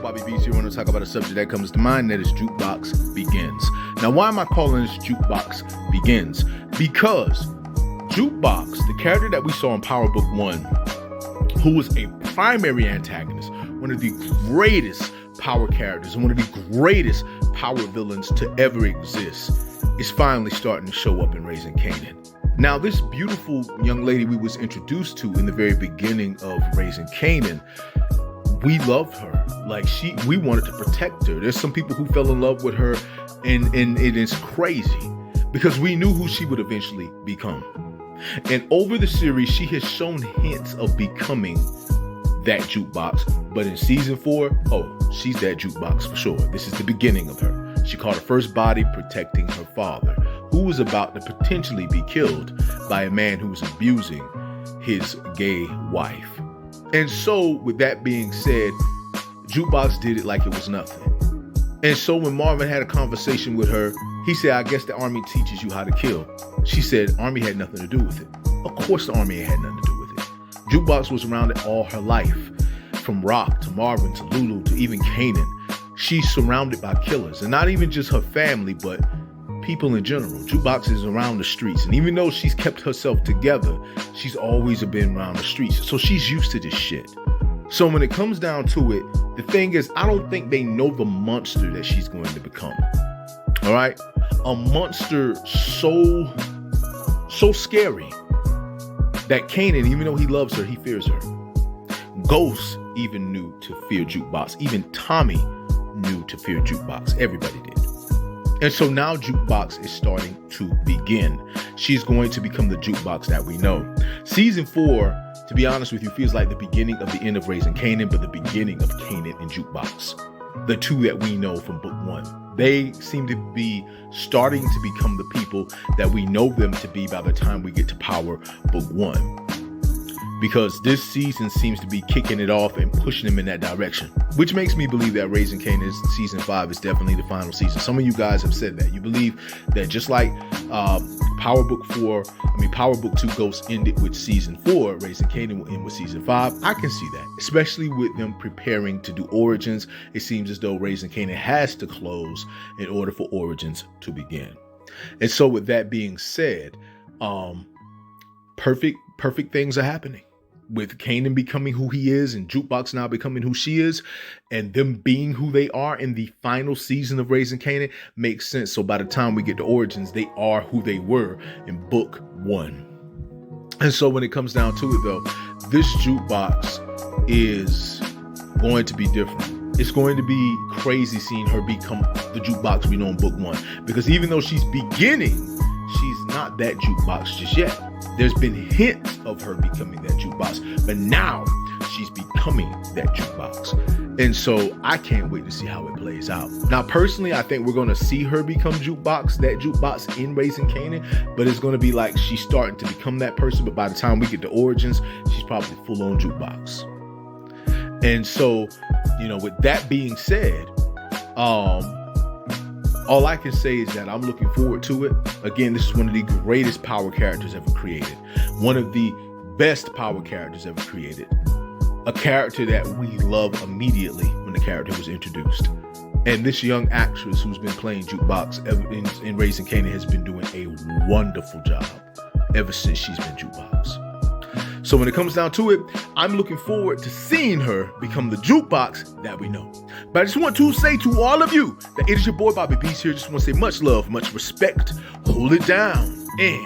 Bobby B's here. I want to talk about a subject that comes to mind, that is Jukebox Begins. Now, why am I calling this Jukebox Begins? Because Jukebox, the character that we saw in Power Book 1, who was a primary antagonist, one of the greatest power characters and one of the greatest power villains to ever exist, is finally starting to show up in Raising Kanan. Now, this beautiful young lady we was introduced to in the very beginning of Raising Kanan, we loved her. We wanted to protect her. There's some people who fell in love with her, and it is crazy because we knew who she would eventually become. And over the series, she has shown hints of becoming that Jukebox. But in season 4, she's that Jukebox for sure. This is the beginning of her. She caught her first body protecting her father, who was about to potentially be killed by a man who was abusing his gay wife. And so, with that being said, Jukebox did it like it was nothing. And so when Marvin had a conversation with her, he said, I guess the Army teaches you how to kill. She said, Army had nothing to do with it. Of course the Army had nothing to do with it. Jukebox was around it all her life. From Rock to Marvin to Lulu to even Kanan. She's surrounded by killers. And not even just her family, but people in general. Jukebox is around the streets. And even though she's kept herself together, she's always been around the streets. So she's used to this shit. So when it comes down to it, the thing is, I don't think they know the monster that she's going to become. All right? A monster so scary that Kanan, even though he loves her, he fears her. Ghost even knew to fear Jukebox. Even Tommy knew to fear Jukebox. Everybody did. And so now Jukebox is starting to begin. She's going to become the Jukebox that we know. Season 4, to be honest with you, feels like the beginning of the end of Raising Kanan, but the beginning of Kanan and Jukebox. The two that we know from book 1. They seem to be starting to become the people that we know them to be by the time we get to Power Book 1. Because this season seems to be kicking it off and pushing them in that direction, which makes me believe that Raising Kanan season 5 is definitely the final season. Some of you guys have said that you believe that just like Power Book 2 Ghost ended with season 4, Raising Kanan will end with season 5. I can see that, especially with them preparing to do Origins. It seems as though Raising Kanan has to close in order for Origins to begin. And so with that being said, perfect things are happening. With Kanan becoming who he is and Jukebox now becoming who she is, and them being who they are in the final season of Raising Kanan makes sense. So by the time we get to Origins, they are who they were in book 1. And so when it comes down to it though, this Jukebox is going to be different. It's going to be crazy seeing her become the Jukebox we know in book 1. Because even though she's beginning, she's not that Jukebox just yet. There's been hints of her becoming that Jukebox, but now she's becoming that Jukebox. And so I can't wait to see how it plays out. Now, personally, I think we're going to see her become that Jukebox in Raising Kanan, but it's going to be like she's starting to become that person, but by the time we get to Origins, she's probably full on Jukebox. And so, with that being said, all I can say is that I'm looking forward to it. Again, this is one of the greatest power characters ever created. One of the best power characters ever created. A character that we love immediately when the character was introduced. And this young actress who's been playing Jukebox in Raising Kanan has been doing a wonderful job ever since she's been Jukebox. So when it comes down to it, I'm looking forward to seeing her become the Jukebox that we know. But I just want to say to all of you that it is your boy Bobby B's here. Just want to say much love, much respect. Hold it down. And